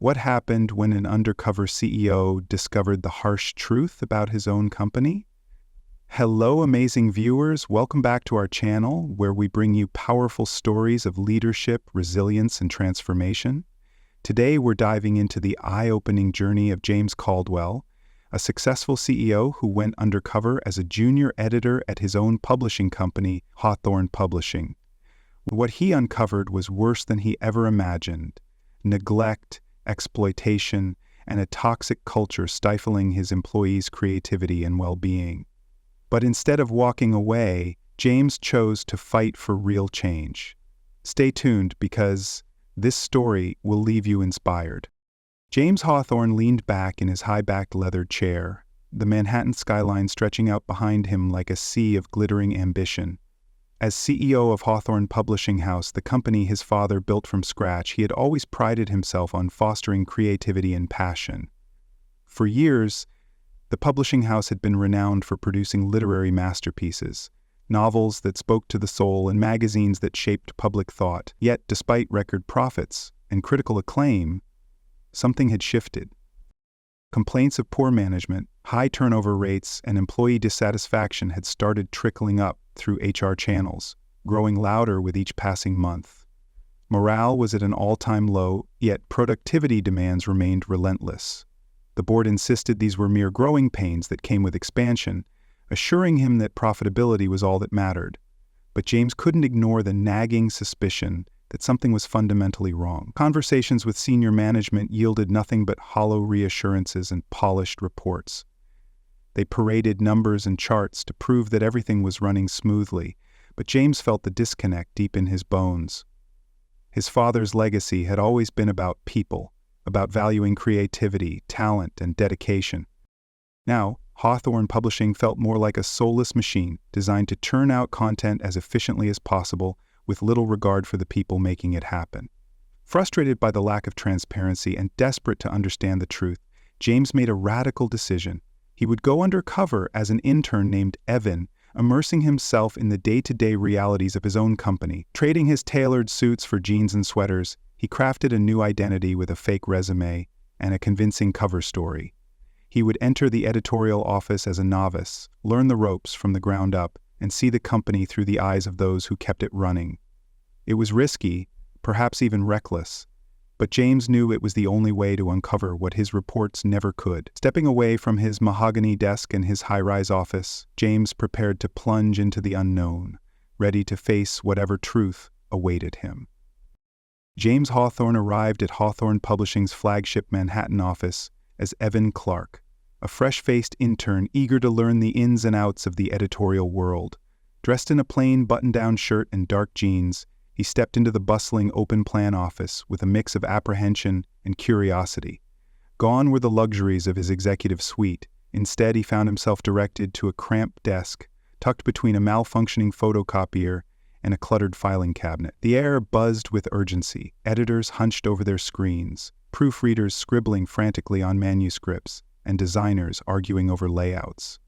What happened when an undercover CEO discovered the harsh truth about his own company? Hello, amazing viewers. Welcome back to our channel, where we bring you powerful stories of leadership, resilience, and transformation. Today, we're diving into the eye-opening journey of James Caldwell, a successful CEO who went undercover as a junior editor at his own publishing company, Hawthorne Publishing. What he uncovered was worse than he ever imagined: neglect, exploitation, and a toxic culture stifling his employees' creativity and well-being. But instead of walking away, James chose to fight for real change. Stay tuned, because this story will leave you inspired. James Hawthorne leaned back in his high-backed leather chair, the Manhattan skyline stretching out behind him like a sea of glittering ambition. As CEO of Hawthorne Publishing House, the company his father built from scratch, he had always prided himself on fostering creativity and passion. For years, the publishing house had been renowned for producing literary masterpieces, novels that spoke to the soul and magazines that shaped public thought. Yet, despite record profits and critical acclaim, something had shifted. Complaints of poor management, high turnover rates, and employee dissatisfaction had started trickling up through HR channels, growing louder with each passing month. Morale was at an all-time low, yet productivity demands remained relentless. The board insisted these were mere growing pains that came with expansion, assuring him that profitability was all that mattered. But James couldn't ignore the nagging suspicion that something was fundamentally wrong. Conversations with senior management yielded nothing but hollow reassurances and polished reports. They paraded numbers and charts to prove that everything was running smoothly, but James felt the disconnect deep in his bones. His father's legacy had always been about people, about valuing creativity, talent, and dedication. Now, Hawthorne Publishing felt more like a soulless machine designed to churn out content as efficiently as possible, with little regard for the people making it happen. Frustrated by the lack of transparency and desperate to understand the truth, James made a radical decision. He would go undercover as an intern named Evan, immersing himself in the day-to-day realities of his own company. Trading his tailored suits for jeans and sweaters, he crafted a new identity with a fake resume and a convincing cover story. He would enter the editorial office as a novice, learn the ropes from the ground up, and see the company through the eyes of those who kept it running. It was risky, perhaps even reckless, but James knew it was the only way to uncover what his reports never could. Stepping away from his mahogany desk in his high-rise office, James prepared to plunge into the unknown, ready to face whatever truth awaited him. James Hawthorne arrived at Hawthorne Publishing's flagship Manhattan office as Evan Clark, a fresh-faced intern eager to learn the ins and outs of the editorial world. Dressed in a plain button-down shirt and dark jeans, he stepped into the bustling open-plan office with a mix of apprehension and curiosity. Gone were the luxuries of his executive suite. Instead, he found himself directed to a cramped desk, tucked between a malfunctioning photocopier and a cluttered filing cabinet. The air buzzed with urgency. Editors hunched over their screens, proofreaders scribbling frantically on manuscripts, and designers arguing over layouts.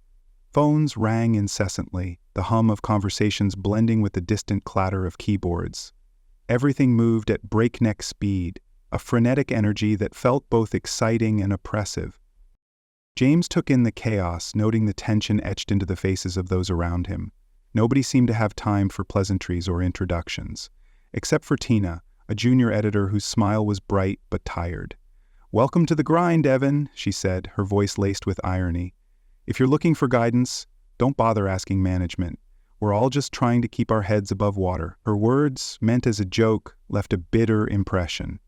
Phones rang incessantly, the hum of conversations blending with the distant clatter of keyboards. Everything moved at breakneck speed, a frenetic energy that felt both exciting and oppressive. James took in the chaos, noting the tension etched into the faces of those around him. Nobody seemed to have time for pleasantries or introductions, except for Tina, a junior editor whose smile was bright but tired. "Welcome to the grind, Evan," she said, her voice laced with irony. "If you're looking for guidance, don't bother asking management. We're all just trying to keep our heads above water." Her words, meant as a joke, left a bitter impression.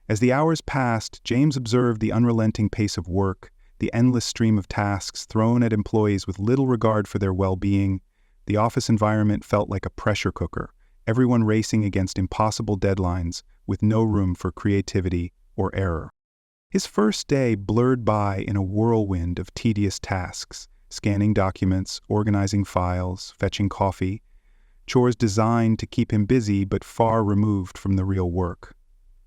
As the hours passed, James observed the unrelenting pace of work, the endless stream of tasks thrown at employees with little regard for their well-being. The office environment felt like a pressure cooker, everyone racing against impossible deadlines with no room for creativity or error. His first day blurred by in a whirlwind of tedious tasks: scanning documents, organizing files, fetching coffee, chores designed to keep him busy but far removed from the real work.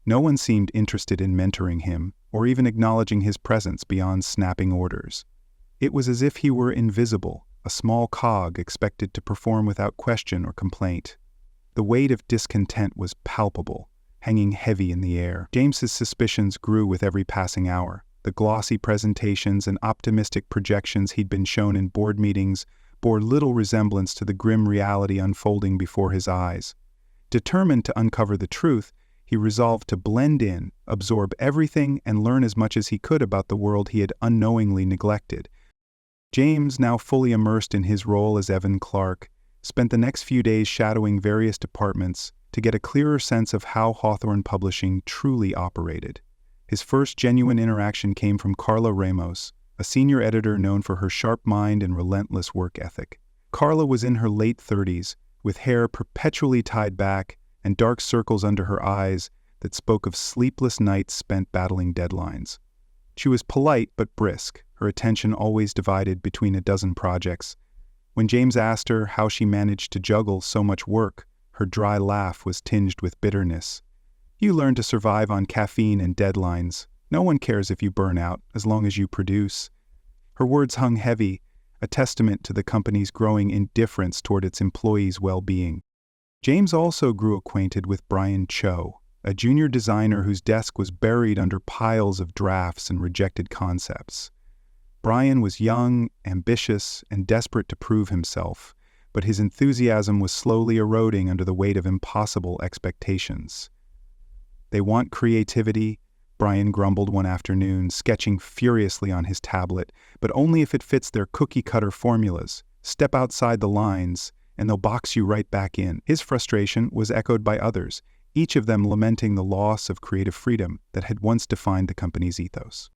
No one seemed interested in mentoring him, or even acknowledging his presence beyond snapping orders. It was as if he were invisible, a small cog expected to perform without question or complaint. The weight of discontent was palpable, hanging heavy in the air. James's suspicions grew with every passing hour. The glossy presentations and optimistic projections he'd been shown in board meetings bore little resemblance to the grim reality unfolding before his eyes. Determined to uncover the truth, he resolved to blend in, absorb everything, and learn as much as he could about the world he had unknowingly neglected. James, now fully immersed in his role as Evan Clark, spent the next few days shadowing various departments to get a clearer sense of how Hawthorne Publishing truly operated. His first genuine interaction came from Carla Ramos, a senior editor known for her sharp mind and relentless work ethic. Carla was in her late 30s, with hair perpetually tied back and dark circles under her eyes that spoke of sleepless nights spent battling deadlines. She was polite but brisk, her attention always divided between a dozen projects. When James asked her how she managed to juggle so much work, her dry laugh was tinged with bitterness. "You learn to survive on caffeine and deadlines. No one cares if you burn out, as long as you produce." Her words hung heavy, a testament to the company's growing indifference toward its employees' well-being. James also grew acquainted with Brian Cho, a junior designer whose desk was buried under piles of drafts and rejected concepts. Brian was young, ambitious, and desperate to prove himself, but his enthusiasm was slowly eroding under the weight of impossible expectations. "They want creativity," Brian grumbled one afternoon, sketching furiously on his tablet, "but only if it fits their cookie-cutter formulas. Step outside the lines, and they'll box you right back in." His frustration was echoed by others, each of them lamenting the loss of creative freedom that had once defined the company's ethos.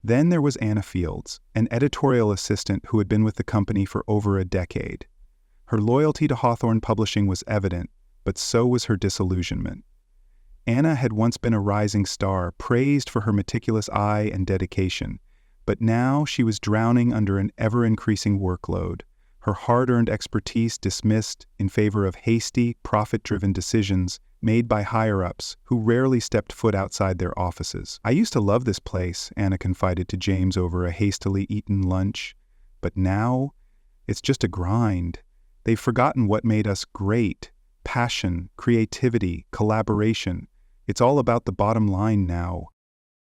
Then there was Anna Fields, an editorial assistant who had been with the company for over a decade. Her loyalty to Hawthorne Publishing was evident, but so was her disillusionment. Anna had once been a rising star, praised for her meticulous eye and dedication, but now she was drowning under an ever-increasing workload, her hard-earned expertise dismissed in favor of hasty, profit-driven decisions made by higher-ups who rarely stepped foot outside their offices. "I used to love this place," Anna confided to James over a hastily eaten lunch, "but now it's just a grind. They've forgotten what made us great: passion, creativity, collaboration. It's all about the bottom line now."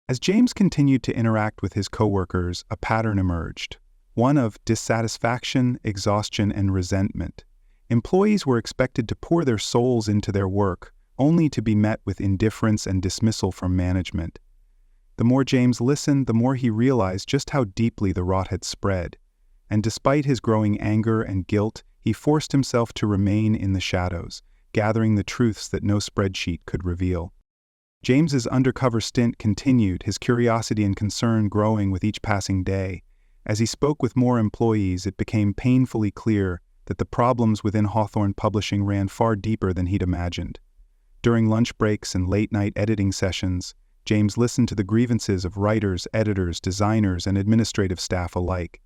As James continued to interact with his coworkers, a pattern emerged, one of dissatisfaction, exhaustion, and resentment. Employees were expected to pour their souls into their work, only to be met with indifference and dismissal from management. The more James listened, the more he realized just how deeply the rot had spread, and despite his growing anger and guilt, he forced himself to remain in the shadows, gathering the truths that no spreadsheet could reveal. James's undercover stint continued, his curiosity and concern growing with each passing day. As he spoke with more employees, it became painfully clear that the problems within Hawthorne Publishing ran far deeper than he'd imagined. During lunch breaks and late-night editing sessions, James listened to the grievances of writers, editors, designers, and administrative staff alike.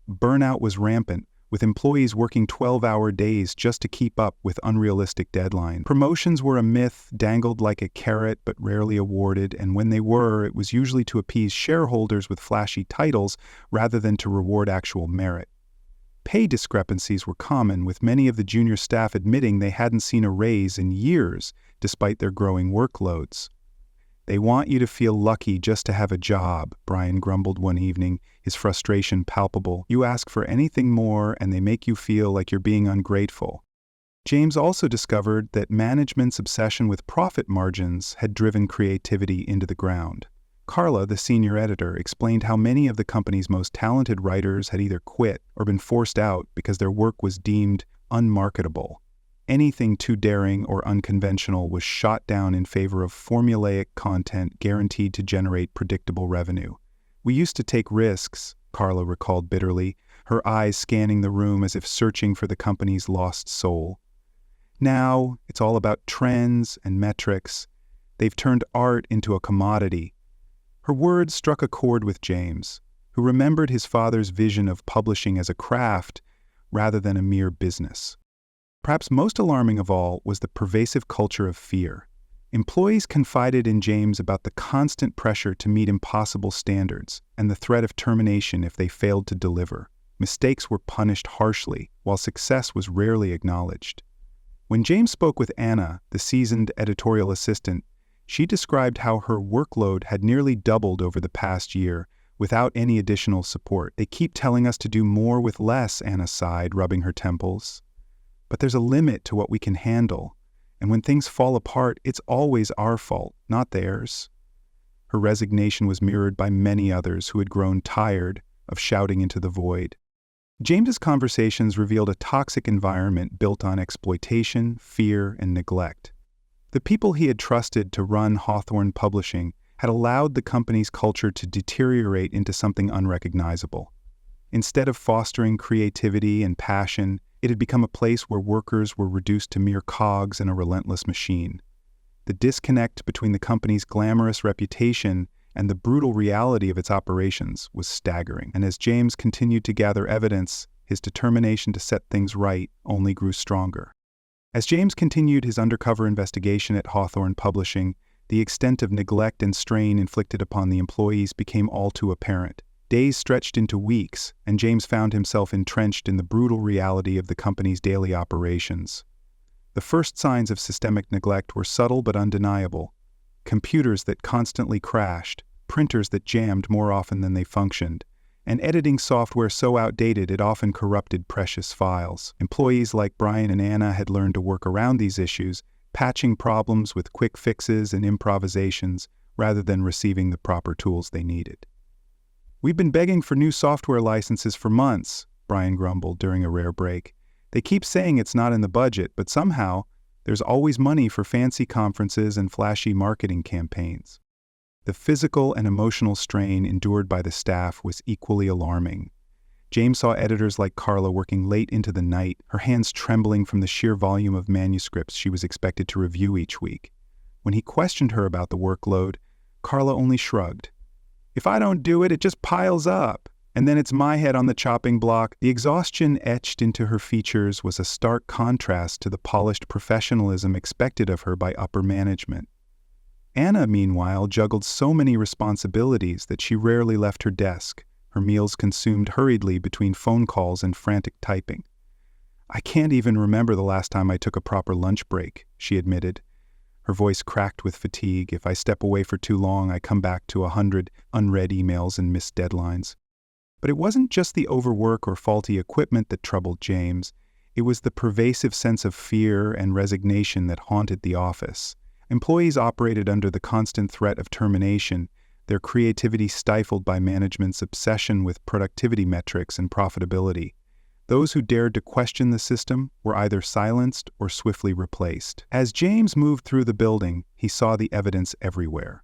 Burnout was rampant, with employees working 12-hour days just to keep up with unrealistic deadlines. Promotions were a myth, dangled like a carrot but rarely awarded, and when they were, it was usually to appease shareholders with flashy titles rather than to reward actual merit. Pay discrepancies were common, with many of the junior staff admitting they hadn't seen a raise in years, despite their growing workloads. "They want you to feel lucky just to have a job," Brian grumbled one evening, his frustration palpable. "You ask for anything more and they make you feel like you're being ungrateful." James also discovered that management's obsession with profit margins had driven creativity into the ground. Carla, the senior editor, explained how many of the company's most talented writers had either quit or been forced out because their work was deemed unmarketable. Anything too daring or unconventional was shot down in favor of formulaic content guaranteed to generate predictable revenue. "We used to take risks," Carla recalled bitterly, her eyes scanning the room as if searching for the company's lost soul. "Now, it's all about trends and metrics. They've turned art into a commodity." Her words struck a chord with James, who remembered his father's vision of publishing as a craft rather than a mere business. Perhaps most alarming of all was the pervasive culture of fear. Employees confided in James about the constant pressure to meet impossible standards and the threat of termination if they failed to deliver. Mistakes were punished harshly, while success was rarely acknowledged. When James spoke with Anna, the seasoned editorial assistant, she described how her workload had nearly doubled over the past year without any additional support. "They keep telling us to do more with less," Anna sighed, rubbing her temples. "But there's a limit to what we can handle, and when things fall apart, it's always our fault, not theirs." Her resignation was mirrored by many others who had grown tired of shouting into the void. James's conversations revealed a toxic environment built on exploitation, fear, and neglect. The people he had trusted to run Hawthorne Publishing had allowed the company's culture to deteriorate into something unrecognizable. Instead of fostering creativity and passion, it had become a place where workers were reduced to mere cogs in a relentless machine. The disconnect between the company's glamorous reputation and the brutal reality of its operations was staggering. And as James continued to gather evidence, his determination to set things right only grew stronger. As James continued his undercover investigation at Hawthorne Publishing, the extent of neglect and strain inflicted upon the employees became all too apparent. Days stretched into weeks, and James found himself entrenched in the brutal reality of the company's daily operations. The first signs of systemic neglect were subtle but undeniable. Computers that constantly crashed, printers that jammed more often than they functioned, and editing software so outdated it often corrupted precious files. Employees like Brian and Anna had learned to work around these issues, patching problems with quick fixes and improvisations rather than receiving the proper tools they needed. "We've been begging for new software licenses for months," Brian grumbled during a rare break. "They keep saying it's not in the budget, but somehow there's always money for fancy conferences and flashy marketing campaigns." The physical and emotional strain endured by the staff was equally alarming. James saw editors like Carla working late into the night, her hands trembling from the sheer volume of manuscripts she was expected to review each week. When he questioned her about the workload, Carla only shrugged. "If I don't do it, it just piles up, and then it's my head on the chopping block." The exhaustion etched into her features was a stark contrast to the polished professionalism expected of her by upper management. Anna, meanwhile, juggled so many responsibilities that she rarely left her desk, her meals consumed hurriedly between phone calls and frantic typing. "I can't even remember the last time I took a proper lunch break," she admitted. Her voice cracked with fatigue. "If I step away for too long, I come back to 100 unread emails and missed deadlines." But it wasn't just the overwork or faulty equipment that troubled James. It was the pervasive sense of fear and resignation that haunted the office. Employees operated under the constant threat of termination, their creativity stifled by management's obsession with productivity metrics and profitability. Those who dared to question the system were either silenced or swiftly replaced. As James moved through the building, he saw the evidence everywhere.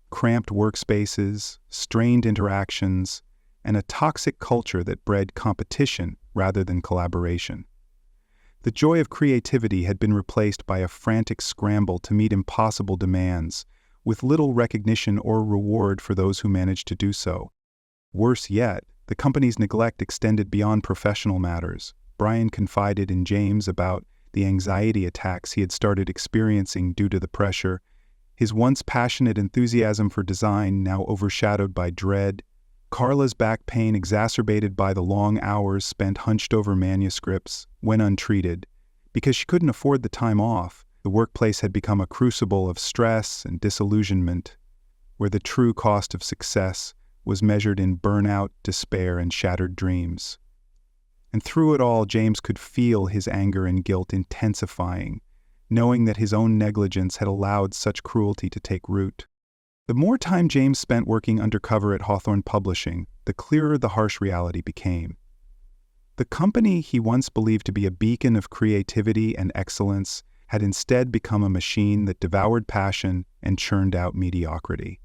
Cramped workspaces, strained interactions, and a toxic culture that bred competition rather than collaboration. The joy of creativity had been replaced by a frantic scramble to meet impossible demands, with little recognition or reward for those who managed to do so. Worse yet, the company's neglect extended beyond professional matters. Brian confided in James about the anxiety attacks he had started experiencing due to the pressure, his once passionate enthusiasm for design now overshadowed by dread, Carla's back pain exacerbated by the long hours spent hunched over manuscripts when untreated. Because she couldn't afford the time off, the workplace had become a crucible of stress and disillusionment, where the true cost of success was measured in burnout, despair, and shattered dreams. And through it all, James could feel his anger and guilt intensifying, knowing that his own negligence had allowed such cruelty to take root. The more time James spent working undercover at Hawthorne Publishing, the clearer the harsh reality became. The company he once believed to be a beacon of creativity and excellence had instead become a machine that devoured passion and churned out mediocrity.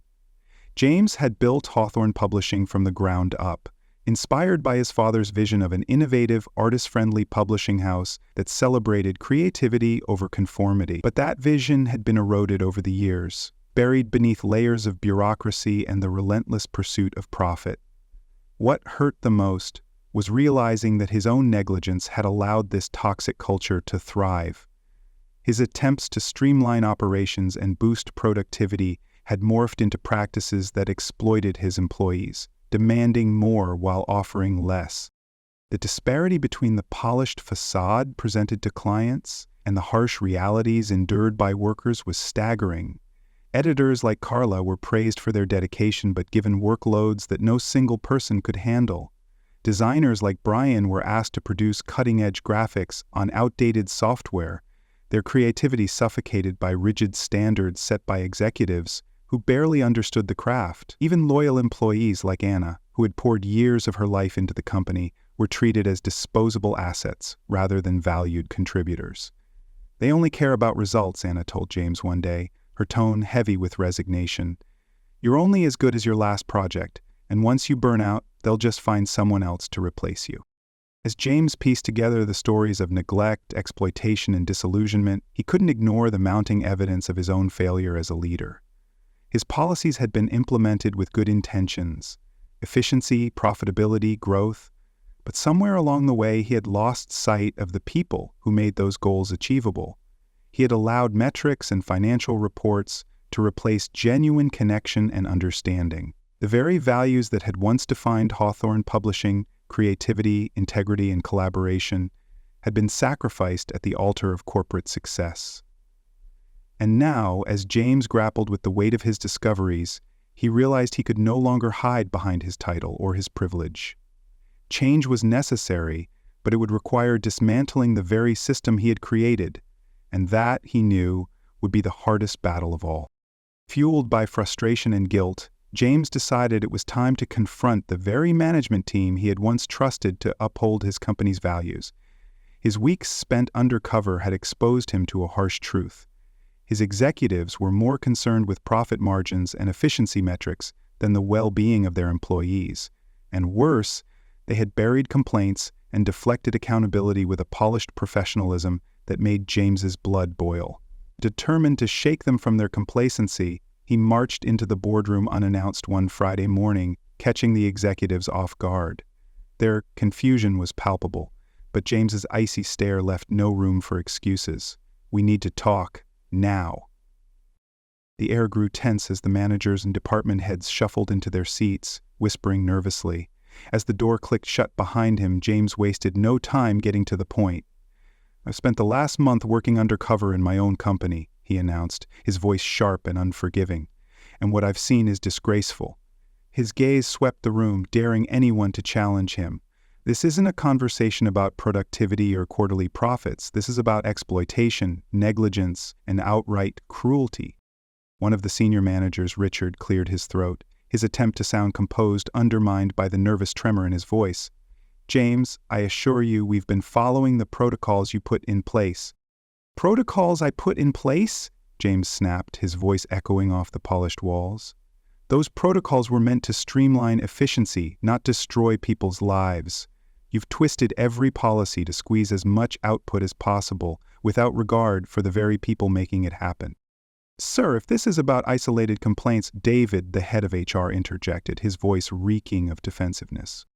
James had built Hawthorne Publishing from the ground up, inspired by his father's vision of an innovative, artist-friendly publishing house that celebrated creativity over conformity. But that vision had been eroded over the years, buried beneath layers of bureaucracy and the relentless pursuit of profit. What hurt the most was realizing that his own negligence had allowed this toxic culture to thrive. His attempts to streamline operations and boost productivity had morphed into practices that exploited his employees, demanding more while offering less. The disparity between the polished facade presented to clients and the harsh realities endured by workers was staggering. Editors like Carla were praised for their dedication but given workloads that no single person could handle. Designers like Brian were asked to produce cutting-edge graphics on outdated software, their creativity suffocated by rigid standards set by executives who barely understood the craft. Even loyal employees like Anna, who had poured years of her life into the company, were treated as disposable assets rather than valued contributors. "They only care about results," Anna told James one day, her tone heavy with resignation. "You're only as good as your last project, and once you burn out, they'll just find someone else to replace you." As James pieced together the stories of neglect, exploitation, and disillusionment, he couldn't ignore the mounting evidence of his own failure as a leader. His policies had been implemented with good intentions: efficiency, profitability, growth. But somewhere along the way, he had lost sight of the people who made those goals achievable. He had allowed metrics and financial reports to replace genuine connection and understanding. The very values that had once defined Hawthorne Publishing, creativity, integrity, and collaboration, had been sacrificed at the altar of corporate success. And now, as James grappled with the weight of his discoveries, he realized he could no longer hide behind his title or his privilege. Change was necessary, but it would require dismantling the very system he had created, and that, he knew, would be the hardest battle of all. Fueled by frustration and guilt, James decided it was time to confront the very management team he had once trusted to uphold his company's values. His weeks spent undercover had exposed him to a harsh truth. His executives were more concerned with profit margins and efficiency metrics than the well-being of their employees. And worse, they had buried complaints and deflected accountability with a polished professionalism that made James's blood boil. Determined to shake them from their complacency, he marched into the boardroom unannounced one Friday morning, catching the executives off guard. Their confusion was palpable, but James's icy stare left no room for excuses. "We need to talk, now." The air grew tense as the managers and department heads shuffled into their seats, whispering nervously. As the door clicked shut behind him, James wasted no time getting to the point. "I've spent the last month working undercover in my own company," he announced, his voice sharp and unforgiving. "And what I've seen is disgraceful." His gaze swept the room, daring anyone to challenge him. "This isn't a conversation about productivity or quarterly profits. This is about exploitation, negligence, and outright cruelty." One of the senior managers, Richard, cleared his throat, his attempt to sound composed undermined by the nervous tremor in his voice. "James, I assure you we've been following the protocols you put in place." "Protocols I put in place?" James snapped, his voice echoing off the polished walls. "Those protocols were meant to streamline efficiency, not destroy people's lives. You've twisted every policy to squeeze as much output as possible without regard for the very people making it happen." "Sir, if this is about isolated complaints," David, the head of HR, interjected, his voice reeking of defensiveness.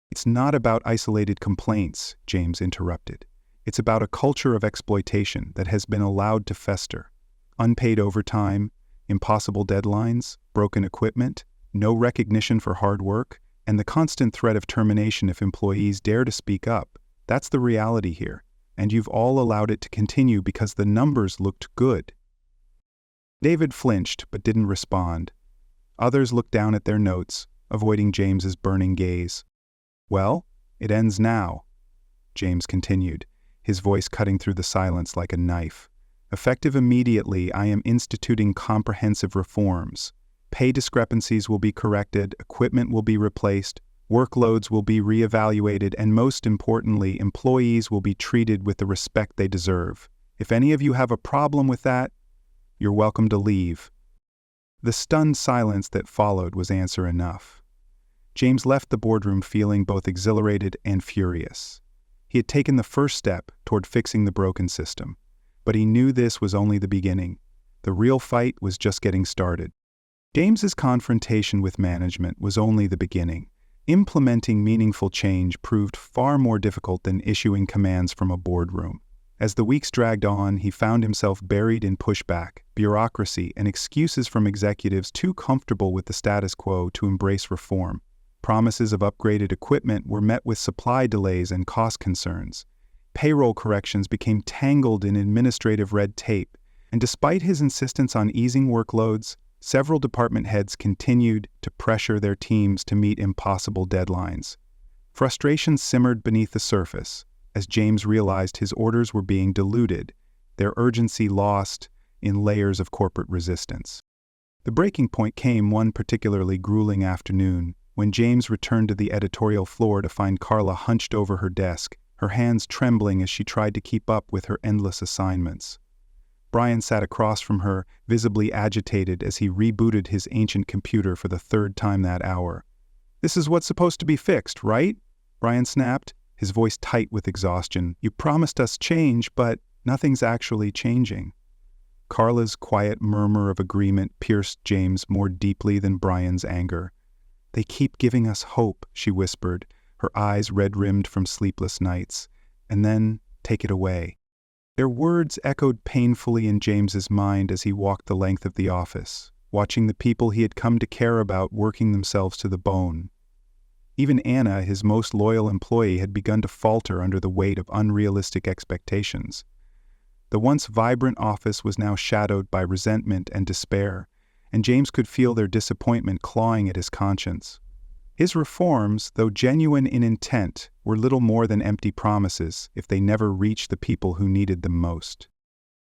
"It's not about isolated complaints," James interrupted. "It's about a culture of exploitation that has been allowed to fester. Unpaid overtime, impossible deadlines, broken equipment, no recognition for hard work, and the constant threat of termination if employees dare to speak up. That's the reality here, and you've all allowed it to continue because the numbers looked good." David flinched but didn't respond. Others looked down at their notes, avoiding James's burning gaze. "Well, it ends now," James continued, his voice cutting through the silence like a knife. "Effective immediately, I am instituting comprehensive reforms. Pay discrepancies will be corrected, equipment will be replaced, workloads will be reevaluated, and most importantly, employees will be treated with the respect they deserve. If any of you have a problem with that, you're welcome to leave." The stunned silence that followed was answer enough. James left the boardroom feeling both exhilarated and furious. He had taken the first step toward fixing the broken system, but he knew this was only the beginning. The real fight was just getting started. James's confrontation with management was only the beginning. Implementing meaningful change proved far more difficult than issuing commands from a boardroom. As the weeks dragged on, he found himself buried in pushback, bureaucracy, and excuses from executives too comfortable with the status quo to embrace reform. Promises of upgraded equipment were met with supply delays and cost concerns. Payroll corrections became tangled in administrative red tape, and despite his insistence on easing workloads, several department heads continued to pressure their teams to meet impossible deadlines. Frustration simmered beneath the surface as James realized his orders were being diluted, their urgency lost in layers of corporate resistance. The breaking point came one particularly grueling afternoon when James returned to the editorial floor to find Carla hunched over her desk, her hands trembling as she tried to keep up with her endless assignments. Brian sat across from her, visibly agitated as he rebooted his ancient computer for the third time that hour. "This is what's supposed to be fixed, right?" Brian snapped, his voice tight with exhaustion. "You promised us change, but nothing's actually changing." Carla's quiet murmur of agreement pierced James more deeply than Brian's anger. "They keep giving us hope," she whispered, her eyes red-rimmed from sleepless nights, "and then take it away." Their words echoed painfully in James's mind as he walked the length of the office, watching the people he had come to care about working themselves to the bone. Even Anna, his most loyal employee, had begun to falter under the weight of unrealistic expectations. The once vibrant office was now shadowed by resentment and despair, and James could feel their disappointment clawing at his conscience. His reforms, though genuine in intent, were little more than empty promises if they never reached the people who needed them most.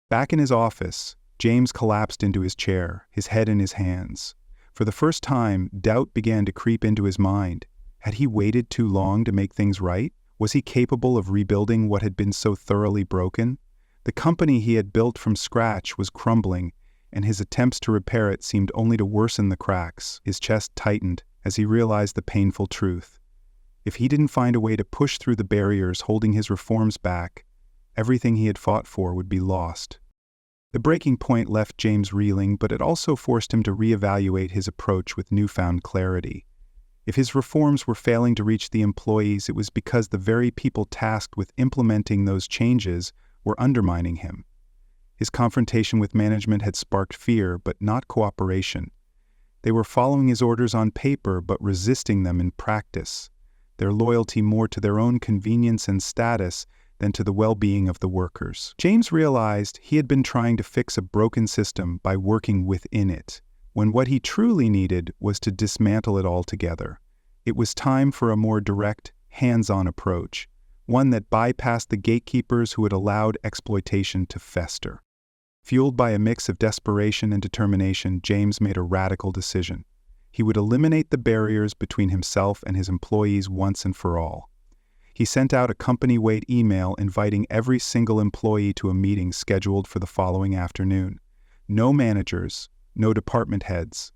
Back in his office, James collapsed into his chair, his head in his hands. For the first time, doubt began to creep into his mind. Had he waited too long to make things right? Was he capable of rebuilding what had been so thoroughly broken? The company he had built from scratch was crumbling, and his attempts to repair it seemed only to worsen the cracks. His chest tightened as he realized the painful truth. If he didn't find a way to push through the barriers holding his reforms back, everything he had fought for would be lost. The breaking point left James reeling, but it also forced him to reevaluate his approach with newfound clarity. If his reforms were failing to reach the employees, it was because the very people tasked with implementing those changes were undermining him. His confrontation with management had sparked fear, but not cooperation. They were following his orders on paper, but resisting them in practice, their loyalty more to their own convenience and status than to the well-being of the workers. James realized he had been trying to fix a broken system by working within it, when what he truly needed was to dismantle it altogether. It was time for a more direct, hands-on approach, one that bypassed the gatekeepers who had allowed exploitation to fester. Fueled by a mix of desperation and determination, James made a radical decision. He would eliminate the barriers between himself and his employees once and for all. He sent out a company-wide email inviting every single employee to a meeting scheduled for the following afternoon. No managers, no department heads,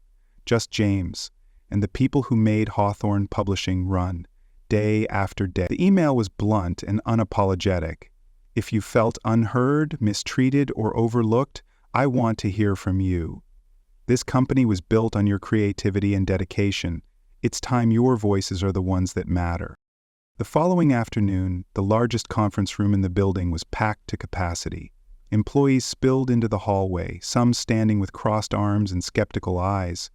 just James and the people who made Hawthorne Publishing run, day after day. The email was blunt and unapologetic. "If you felt unheard, mistreated, or overlooked, I want to hear from you. This company was built on your creativity and dedication. It's time your voices are the ones that matter." The following afternoon, the largest conference room in the building was packed to capacity. Employees spilled into the hallway, some standing with crossed arms and skeptical eyes,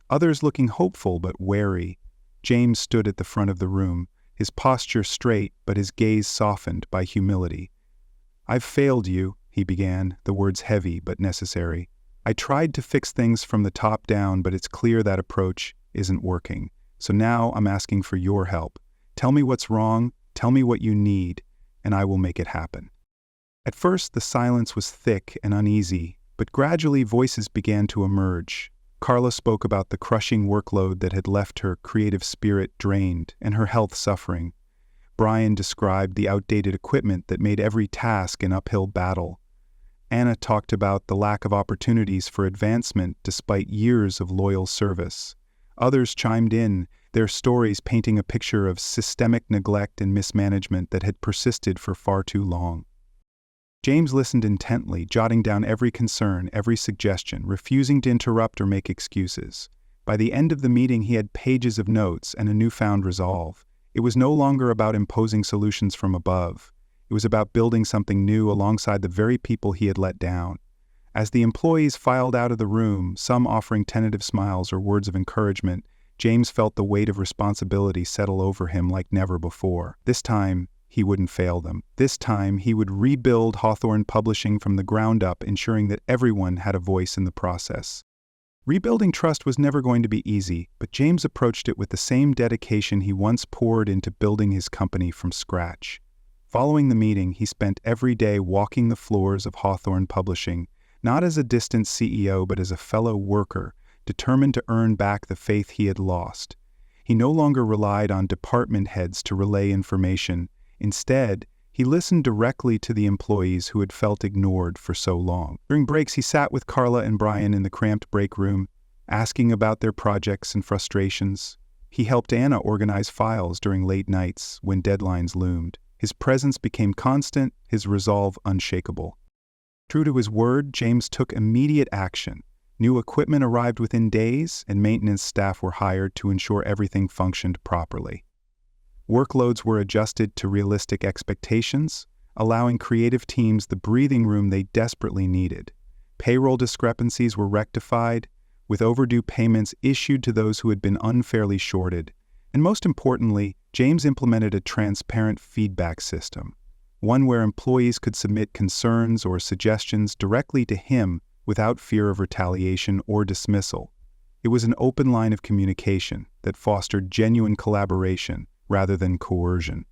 others looking hopeful but wary. James stood at the front of the room, his posture straight but his gaze softened by humility. "I've failed you," he began, the words heavy but necessary. "I tried to fix things from the top down, but it's clear that approach isn't working. So now I'm asking for your help. Tell me what's wrong, tell me what you need, and I will make it happen." At first, the silence was thick and uneasy, but gradually voices began to emerge. Carla spoke about the crushing workload that had left her creative spirit drained and her health suffering. Brian described the outdated equipment that made every task an uphill battle. Anna talked about the lack of opportunities for advancement despite years of loyal service. Others chimed in, their stories painting a picture of systemic neglect and mismanagement that had persisted for far too long. James listened intently, jotting down every concern, every suggestion, refusing to interrupt or make excuses. By the end of the meeting, he had pages of notes and a newfound resolve. It was no longer about imposing solutions from above. It was about building something new alongside the very people he had let down. As the employees filed out of the room, some offering tentative smiles or words of encouragement, James felt the weight of responsibility settle over him like never before. This time, he wouldn't fail them. This time, he would rebuild Hawthorne Publishing from the ground up, ensuring that everyone had a voice in the process. Rebuilding trust was never going to be easy, but James approached it with the same dedication he once poured into building his company from scratch. Following the meeting, he spent every day walking the floors of Hawthorne Publishing, not as a distant CEO but as a fellow worker, determined to earn back the faith he had lost. He no longer relied on department heads to relay information. Instead, he listened directly to the employees who had felt ignored for so long. During breaks, he sat with Carla and Brian in the cramped break room, asking about their projects and frustrations. He helped Anna organize files during late nights when deadlines loomed. His presence became constant, his resolve unshakable. True to his word, James took immediate action. New equipment arrived within days, and maintenance staff were hired to ensure everything functioned properly. Workloads were adjusted to realistic expectations, allowing creative teams the breathing room they desperately needed. Payroll discrepancies were rectified, with overdue payments issued to those who had been unfairly shorted. And most importantly, James implemented a transparent feedback system, one where employees could submit concerns or suggestions directly to him without fear of retaliation or dismissal. It was an open line of communication that fostered genuine collaboration rather than coercion.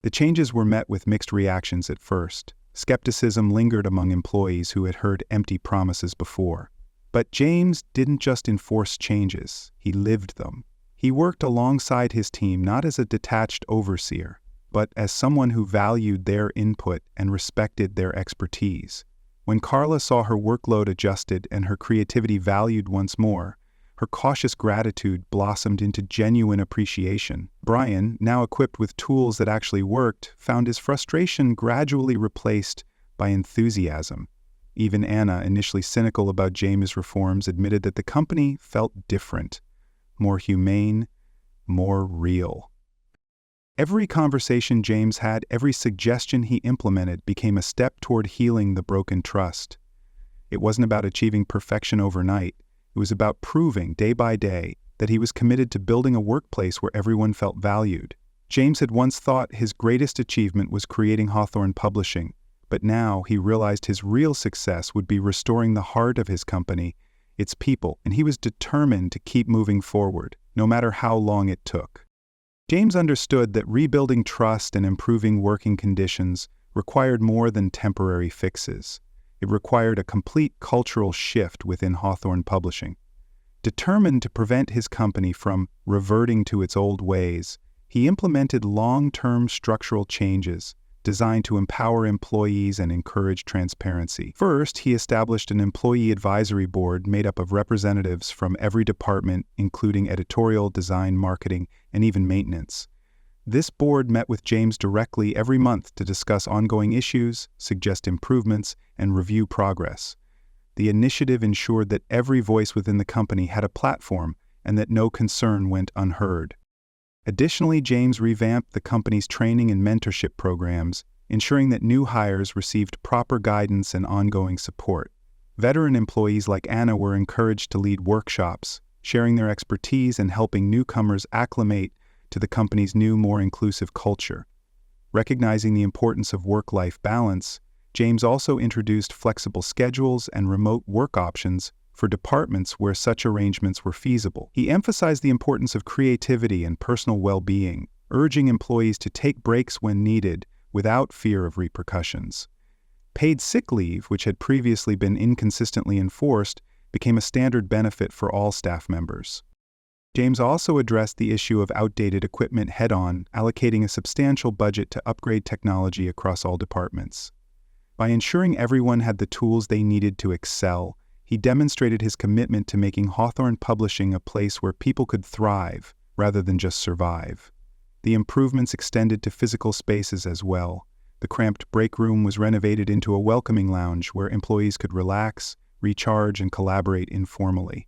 The changes were met with mixed reactions at first. Skepticism lingered among employees who had heard empty promises before. But James didn't just enforce changes, he lived them. He worked alongside his team not as a detached overseer, but as someone who valued their input and respected their expertise. When Carla saw her workload adjusted and her creativity valued once more, her cautious gratitude blossomed into genuine appreciation. Brian, now equipped with tools that actually worked, found his frustration gradually replaced by enthusiasm. Even Anna, initially cynical about James' reforms, admitted that the company felt different, more humane, more real. Every conversation James had, every suggestion he implemented became a step toward healing the broken trust. It wasn't about achieving perfection overnight. It was about proving, day by day, that he was committed to building a workplace where everyone felt valued. James had once thought his greatest achievement was creating Hawthorne Publishing, but now he realized his real success would be restoring the heart of his company, its people, and he was determined to keep moving forward, no matter how long it took. James understood that rebuilding trust and improving working conditions required more than temporary fixes. It required a complete cultural shift within Hawthorne Publishing. Determined to prevent his company from reverting to its old ways, he implemented long-term structural changes designed to empower employees and encourage transparency. First, he established an employee advisory board made up of representatives from every department, including editorial, design, marketing, and even maintenance. This board met with James directly every month to discuss ongoing issues, suggest improvements, and review progress. The initiative ensured that every voice within the company had a platform and that no concern went unheard. Additionally, James revamped the company's training and mentorship programs, ensuring that new hires received proper guidance and ongoing support. Veteran employees like Anna were encouraged to lead workshops, sharing their expertise and helping newcomers acclimate to the company's new, more inclusive culture. Recognizing the importance of work-life balance, James also introduced flexible schedules and remote work options for departments where such arrangements were feasible. He emphasized the importance of creativity and personal well-being, urging employees to take breaks when needed without fear of repercussions. Paid sick leave, which had previously been inconsistently enforced, became a standard benefit for all staff members. James also addressed the issue of outdated equipment head-on, allocating a substantial budget to upgrade technology across all departments. By ensuring everyone had the tools they needed to excel, he demonstrated his commitment to making Hawthorne Publishing a place where people could thrive rather than just survive. The improvements extended to physical spaces as well. The cramped break room was renovated into a welcoming lounge where employees could relax, recharge, and collaborate informally.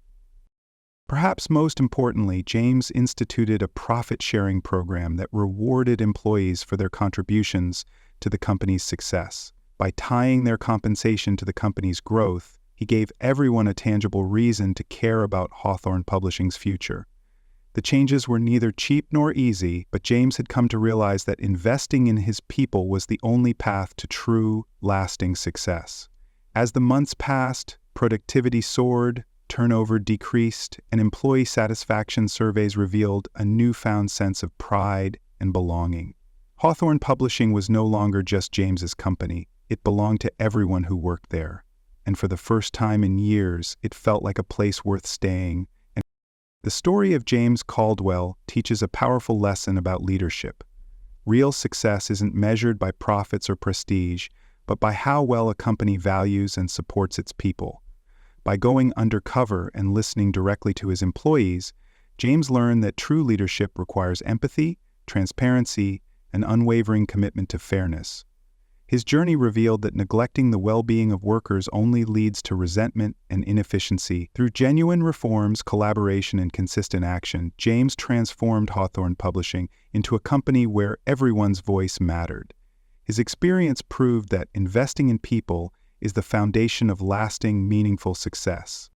Perhaps most importantly, James instituted a profit-sharing program that rewarded employees for their contributions to the company's success. By tying their compensation to the company's growth, he gave everyone a tangible reason to care about Hawthorne Publishing's future. The changes were neither cheap nor easy, but James had come to realize that investing in his people was the only path to true, lasting success. As the months passed, productivity soared, turnover decreased, and employee satisfaction surveys revealed a newfound sense of pride and belonging. Hawthorne Publishing was no longer just James's company. It belonged to everyone who worked there. And for the first time in years, it felt like a place worth staying. And the story of James Caldwell teaches a powerful lesson about leadership. Real success isn't measured by profits or prestige, but by how well a company values and supports its people. By going undercover and listening directly to his employees, James learned that true leadership requires empathy, transparency, and unwavering commitment to fairness. His journey revealed that neglecting the well-being of workers only leads to resentment and inefficiency. Through genuine reforms, collaboration, and consistent action, James transformed Hawthorne Publishing into a company where everyone's voice mattered. His experience proved that investing in people is the foundation of lasting, meaningful success.